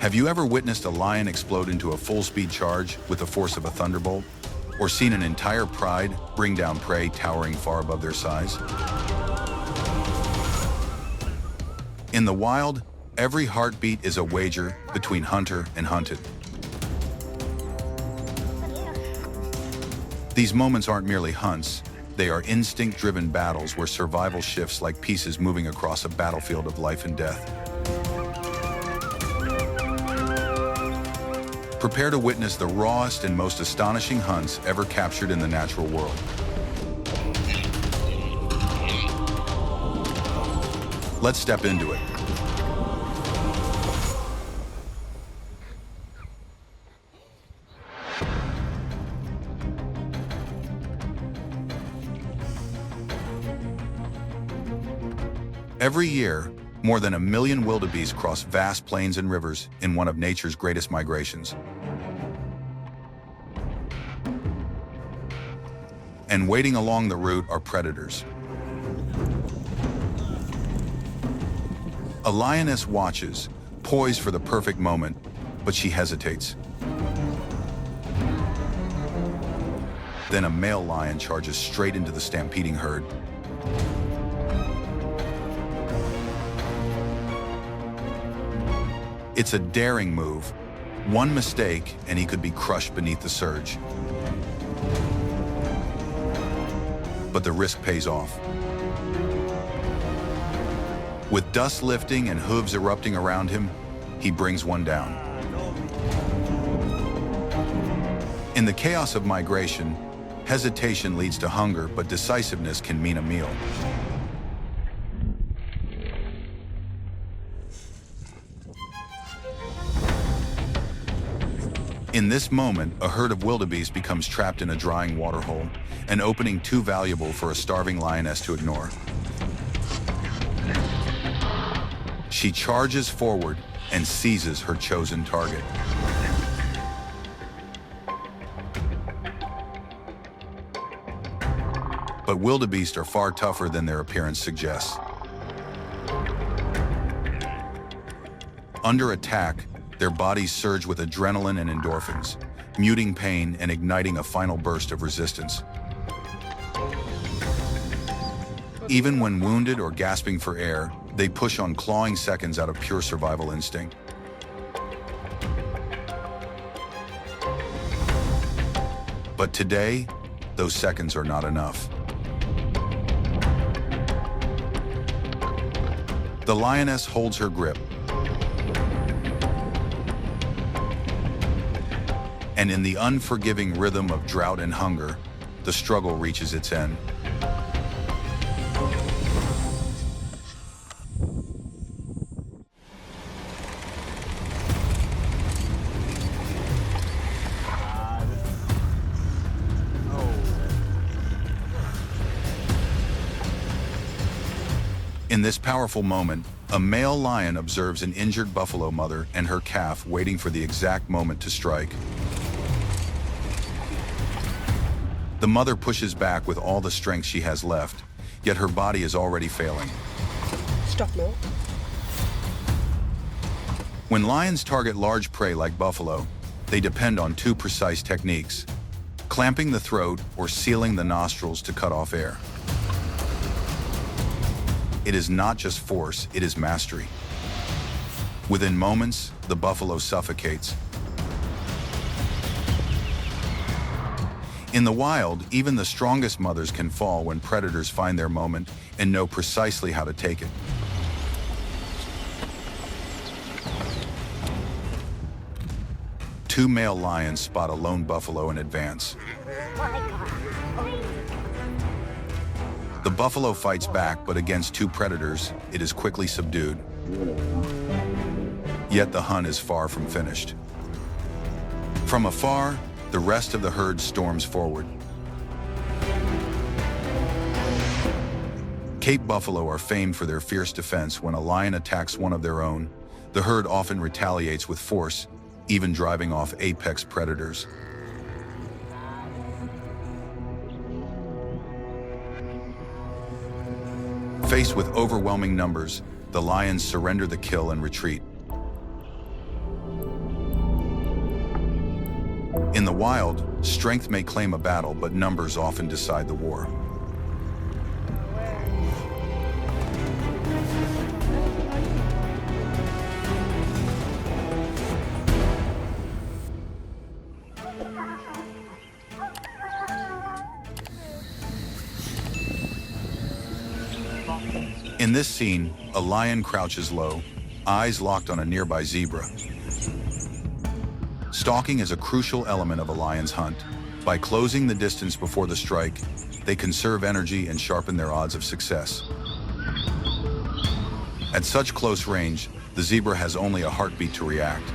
Have you ever witnessed a lion explode into a full-speed charge with the force of a thunderbolt? Or seen an entire pride bring down prey towering far above their size? In the wild, every heartbeat is a wager between hunter and hunted. These moments aren't merely hunts, they are instinct-driven battles where survival shifts like pieces moving across a battlefield of life and death. Prepare to witness the rawest and most astonishing hunts ever captured in the natural world. Let's step into it. Every year, more than 1 million wildebeest cross vast plains and rivers in one of nature's greatest migrations. And waiting along the route are predators. A lioness watches, poised for the perfect moment, but she hesitates. Then a male lion charges straight into the stampeding herd. It's a daring move. One mistake, and he could be crushed beneath the surge. But the risk pays off. With dust lifting and hooves erupting around him, he brings one down. In the chaos of migration, hesitation leads to hunger, but decisiveness can mean a meal. In this moment, a herd of wildebeest becomes trapped in a drying waterhole, an opening too valuable for a starving lioness to ignore. She charges forward and seizes her chosen target. But wildebeest are far tougher than their appearance suggests. Under attack, their bodies surge with adrenaline and endorphins, muting pain and igniting a final burst of resistance. Even when wounded or gasping for air, they push on, clawing seconds out of pure survival instinct. But today, those seconds are not enough. The lioness holds her grip. And in the unforgiving rhythm of drought and hunger, the struggle reaches its end. In this powerful moment, a male lion observes an injured buffalo mother and her calf waiting for the exact moment to strike. The mother pushes back with all the strength she has left, yet her body is already failing. Stop now. When lions target large prey like buffalo, they depend on two precise techniques: clamping the throat or sealing the nostrils to cut off air. It is not just force, it is mastery. Within moments, the buffalo suffocates. In the wild, even the strongest mothers can fall when predators find their moment and know precisely how to take it. Two male lions spot a lone buffalo in advance. The buffalo fights back, but against two predators, it is quickly subdued. Yet the hunt is far from finished. From afar, the rest of the herd storms forward. Cape buffalo are famed for their fierce defense. When a lion attacks one of their own, the herd often retaliates with force, even driving off apex predators. Faced with overwhelming numbers, the lions surrender the kill and retreat. In the wild, strength may claim a battle, but numbers often decide the war. In this scene, a lion crouches low, eyes locked on a nearby zebra. Stalking is a crucial element of a lion's hunt. By closing the distance before the strike, they conserve energy and sharpen their odds of success. At such close range, the zebra has only a heartbeat to react.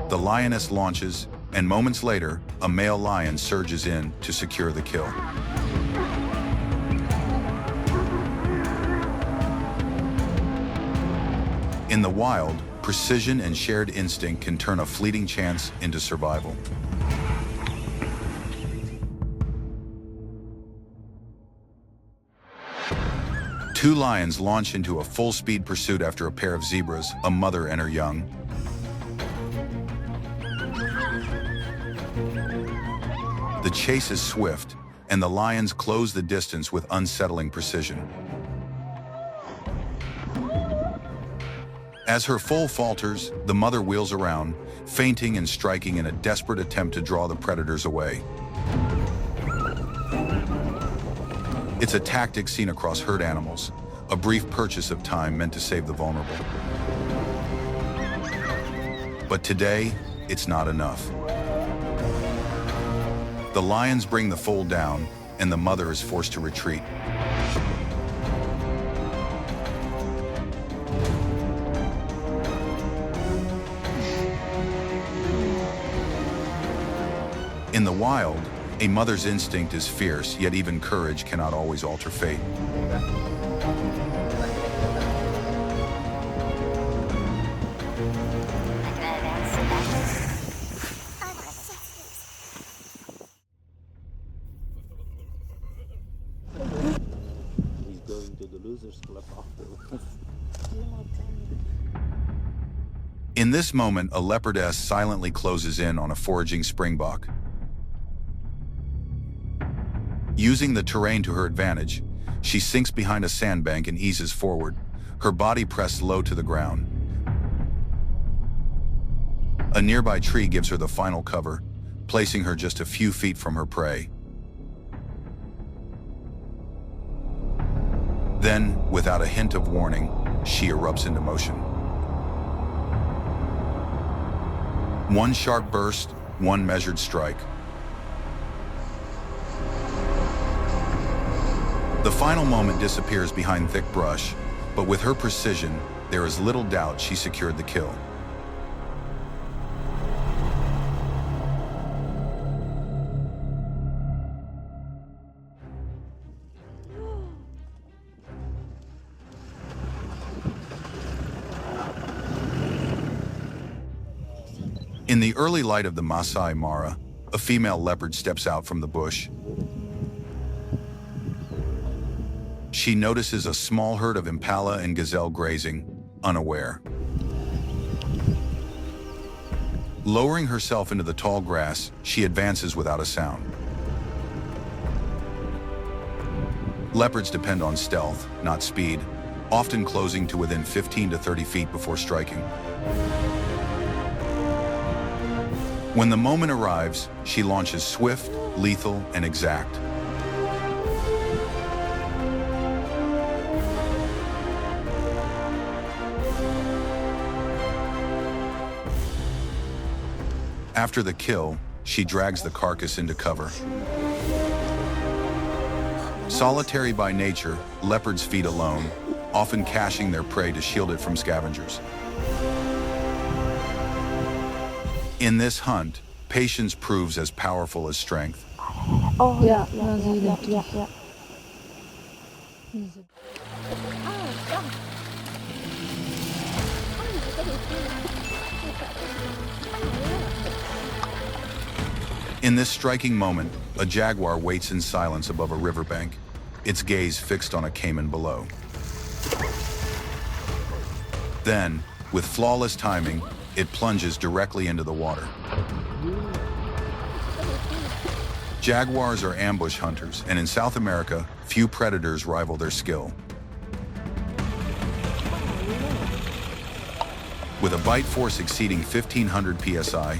The lioness launches, and moments later, a male lion surges in to secure the kill. In the wild, precision and shared instinct can turn a fleeting chance into survival. Two lions launch into a full-speed pursuit after a pair of zebras, a mother and her young. The chase is swift, and the lions close the distance with unsettling precision. As her foal falters, the mother wheels around, feinting and striking in a desperate attempt to draw the predators away. It's a tactic seen across herd animals, a brief purchase of time meant to save the vulnerable. But today, it's not enough. The lions bring the foal down, and the mother is forced to retreat. In the wild, a mother's instinct is fierce, yet even courage cannot always alter fate. He's going to the losers club afterwards. In this moment, a leopardess silently closes in on a foraging springbok. Using the terrain to her advantage, she sinks behind a sandbank and eases forward, her body pressed low to the ground. A nearby tree gives her the final cover, placing her just a few feet from her prey. Then, without a hint of warning, she erupts into motion. One sharp burst, one measured strike. The final moment disappears behind thick brush, but with her precision, there is little doubt she secured the kill. In the early light of the Masai Mara, a female leopard steps out from the bush. She notices a small herd of impala and gazelle grazing, unaware. Lowering herself into the tall grass, she advances without a sound. Leopards depend on stealth, not speed, often closing to within 15 to 30 feet before striking. When the moment arrives, she launches swift, lethal, and exact. After the kill, she drags the carcass into cover. Solitary by nature, leopards feed alone, often caching their prey to shield it from scavengers. In this hunt, patience proves as powerful as strength. Oh, yeah, yeah. In this striking moment, a jaguar waits in silence above a riverbank, its gaze fixed on a caiman below. Then, with flawless timing, it plunges directly into the water. Jaguars are ambush hunters, and in South America, few predators rival their skill. With a bite force exceeding 1,500 psi,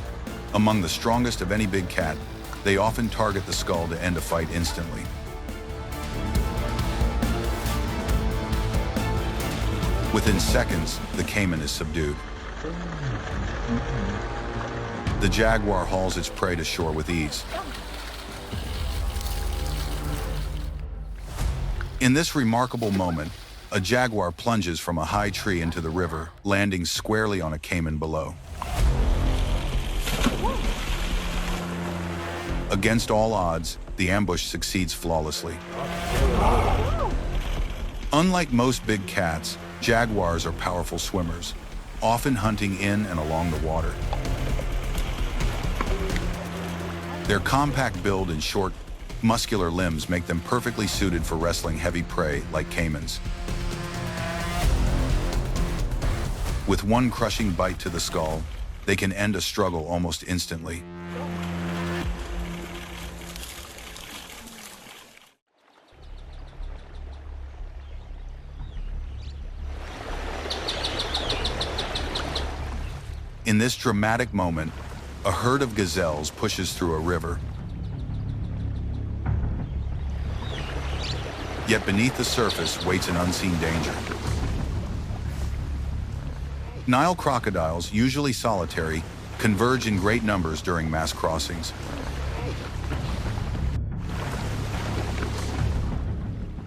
among the strongest of any big cat, they often target the skull to end a fight instantly. Within seconds, the caiman is subdued. The jaguar hauls its prey to shore with ease. In this remarkable moment, a jaguar plunges from a high tree into the river, landing squarely on a caiman below. Against all odds, the ambush succeeds flawlessly. Unlike most big cats, jaguars are powerful swimmers, often hunting in and along the water. Their compact build and short, muscular limbs make them perfectly suited for wrestling heavy prey like caimans. With one crushing bite to the skull, they can end a struggle almost instantly. In this dramatic moment, a herd of gazelles pushes through a river. Yet beneath the surface waits an unseen danger. Nile crocodiles, usually solitary, converge in great numbers during mass crossings.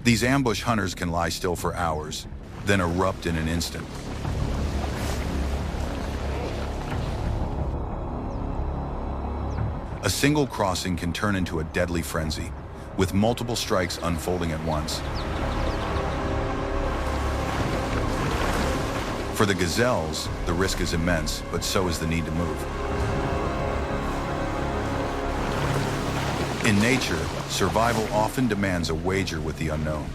These ambush hunters can lie still for hours, then erupt in an instant. A single crossing can turn into a deadly frenzy, with multiple strikes unfolding at once. For the gazelles, the risk is immense, but so is the need to move. In nature, survival often demands a wager with the unknown.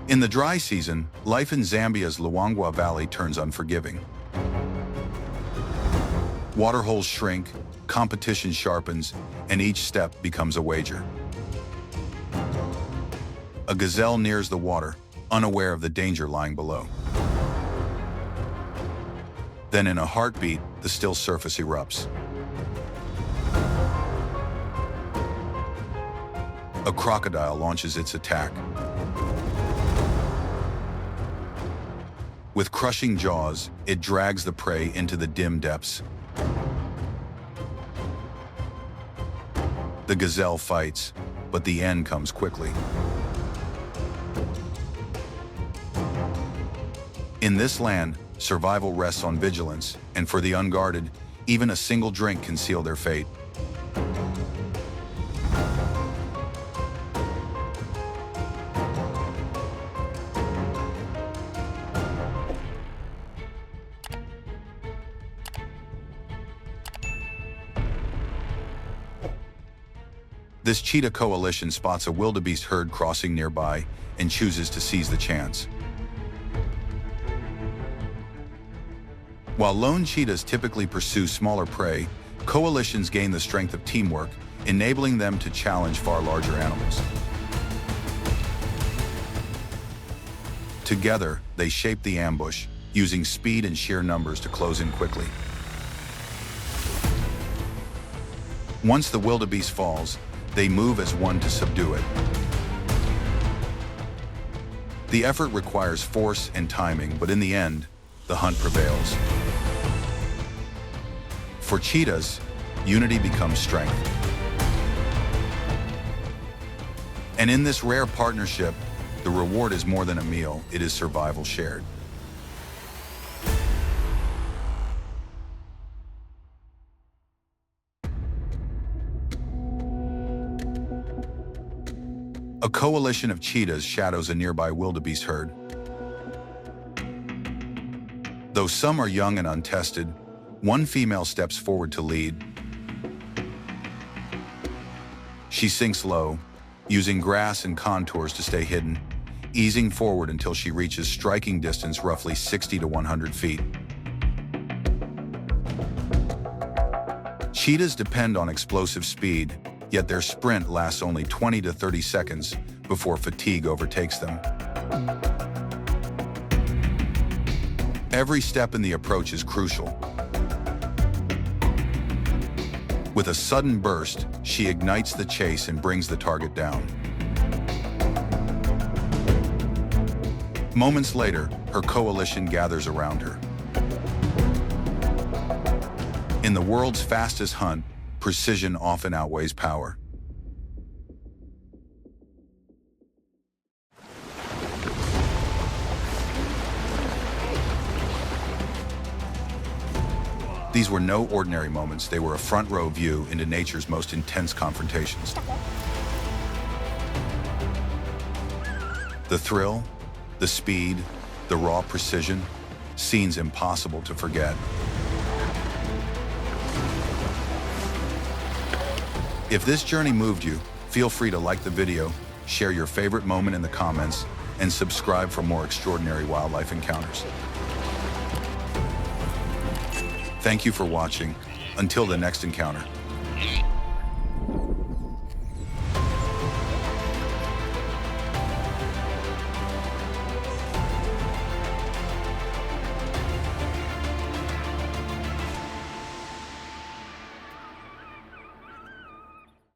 In the dry season, life in Zambia's Luangwa Valley turns unforgiving. Waterholes shrink, competition sharpens, and each step becomes a wager. A gazelle nears the water, unaware of the danger lying below. Then in a heartbeat, the still surface erupts. A crocodile launches its attack. With crushing jaws, it drags the prey into the dim depths. The gazelle fights, but the end comes quickly. In this land, survival rests on vigilance, and for the unguarded, even a single drink can seal their fate. This cheetah coalition spots a wildebeest herd crossing nearby and chooses to seize the chance. While lone cheetahs typically pursue smaller prey, coalitions gain the strength of teamwork, enabling them to challenge far larger animals. Together, they shape the ambush, using speed and sheer numbers to close in quickly. Once the wildebeest falls, they move as one to subdue it. The effort requires force and timing, but in the end, the hunt prevails. For cheetahs, unity becomes strength. And in this rare partnership, the reward is more than a meal, it is survival shared. A coalition of cheetahs shadows a nearby wildebeest herd. Though some are young and untested, one female steps forward to lead. She sinks low, using grass and contours to stay hidden, easing forward until she reaches striking distance roughly 60 to 100 feet. Cheetahs depend on explosive speed, yet their sprint lasts only 20 to 30 seconds before fatigue overtakes them. Every step in the approach is crucial. With a sudden burst, she ignites the chase and brings the target down. Moments later, her coalition gathers around her. In the world's fastest hunt, precision often outweighs power. These were no ordinary moments. They were a front-row view into nature's most intense confrontations. The thrill, the speed, the raw precision, scenes impossible to forget. If this journey moved you, feel free to like the video, share your favorite moment in the comments, and subscribe for more extraordinary wildlife encounters. Thank you for watching. Until the next encounter.